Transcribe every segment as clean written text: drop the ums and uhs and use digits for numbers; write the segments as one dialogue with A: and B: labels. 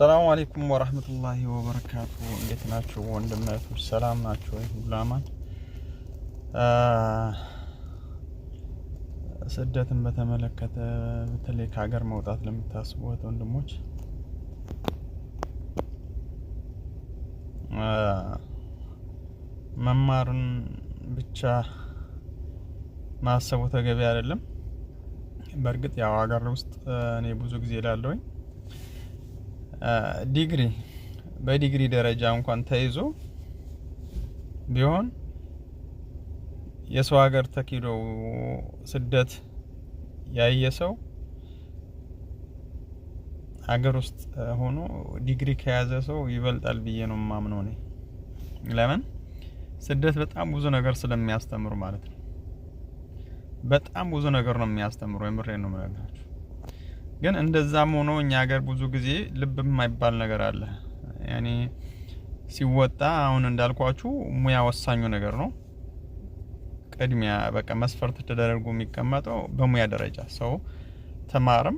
A: ሰላም አለይኩም ወራህመቱላሂ ወበረካቱ። እንዴት ናችሁ ወንድማችሁ? ሰላም ናችሁ ወይ? ሁሉ አማን። ስደትን በተመለከተ በተለይ ከሀገር መውጣት ለምታስቡ ወንድሞች መማርን ብቻ ማሰቡ ተገቢ አይደለም። በእርግጥ ያው ሀገር ውስጥ እኔ ብዙ ጊዜ እላለሁኝ በዲግሪ ደረጃ እንኳን ተይዞ ቢሆን የሰው ሀገር ተኪዶ ስደት ያየ ሰው ሀገር ውስጥ ሆኖ ዲግሪ ከያዘ ሰው ይበልጣል ብዬ ነው የማምነው እኔ። ለምን? ስደት በጣም ብዙ ነገር ስለሚያስተምር ማለት ነው። በጣም ብዙ ነገር ነው የሚያስተምረው። የምሬን ነው የምነግራችሁ። ግን እንደዛም ሆኖ እኛ ሀገር ብዙ ጊዜ ልብ የማይባል ነገር አለ። ያኔ ሲወጣ አሁን እንዳልኳችሁ ሙያ ወሳኙ ነገር ነው። ቅድሚያ በቃ መስፈርት ተደርጎ የሚቀመጠው በሙያ ደረጃ ሰው ተማረም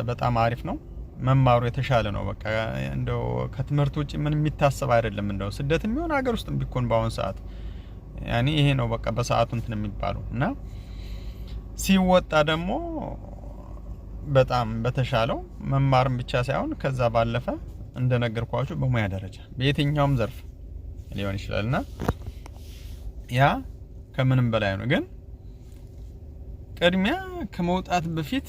A: በጣም አሪፍ ነው፣ መማሩ የተሻለ ነው። በቃ እንደው ከትምህርት ውጪ ምን የሚታሰብ አይደለም። እንደው ስደት የሚሆን ሀገር ውስጥ ቢኮን በአሁን ሰዓት ያኔ ይሄ ነው በቃ በሰዓቱ እንትን የሚባለው እና ሲወጣ ደግሞ በጣም በተሻለው መማርም ብቻ ሳይሆን ከዛ ባለፈ እንደነገርኳችሁ በሙያ ደረጃ በየትኛውም ዘርፍ ሊሆን ይችላልና ያ ከምንም በላይ ነው። ግን ቅድሚያ ከመውጣት በፊት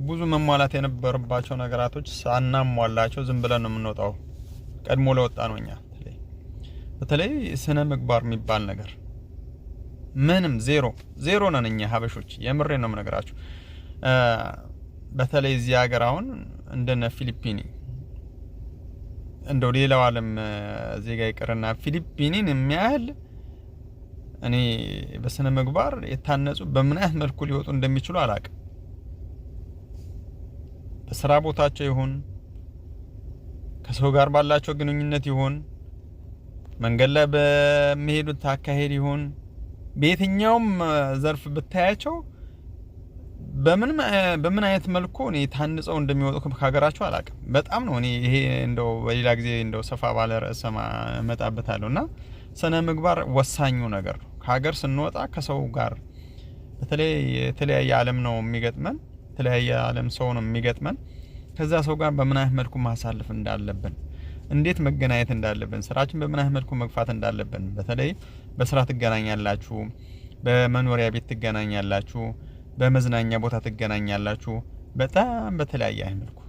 A: ብዙ መሟላት የነበረባቸው ነገራቶች ሳናሟላቸው ዝም ብለን ነው የምንወጣው። ቀድሞ ለወጣ ነው እኛ በተለይ ስነ ምግባር የሚባል ነገር ምንም ዜሮ ነን እኛ ሀበሾች። የምሬን ነው የምነግራችሁ። በተለይ እዚህ ሀገር አሁን እንደነ ፊሊፒኒ እንደው ሌላው ዓለም ዜጋ ይቀርና ፊሊፒኒን የሚያህል እኔ በስነ ምግባር የታነጹ በምን አይነት መልኩ ሊወጡ እንደሚችሉ አላውቅም። በስራ ቦታቸው ይሁን ከሰው ጋር ባላቸው ግንኙነት ይሁን መንገድ ላይ በሚሄዱት አካሄድ ይሁን በየትኛውም ዘርፍ ብታያቸው በምን አይነት መልኩ እኔ ታንጸው እንደሚወጡ ከሀገራቸው አላውቅም። በጣም ነው እኔ ይሄ እንደው በሌላ ጊዜ እንደው ሰፋ ባለ ርዕስ እመጣበታለሁና ስነ ምግባር ወሳኙ ነገር ነው። ከሀገር ስንወጣ ከሰው ጋር በተለይ የተለያየ ዓለም ነው የሚገጥመን፣ የተለያየ ዓለም ሰው ነው የሚገጥመን። ከዛ ሰው ጋር በምን አይነት መልኩ ማሳለፍ እንዳለብን፣ እንዴት መገናኘት እንዳለብን፣ ስራችን በምን አይነት መልኩ መግፋት እንዳለብን። በተለይ በስራ ትገናኛላችሁ፣ በመኖሪያ ቤት ትገናኛላችሁ፣ በመዝናኛ ቦታ ትገናኛላችሁ። በጣም በተለያየ አይነት መልኩ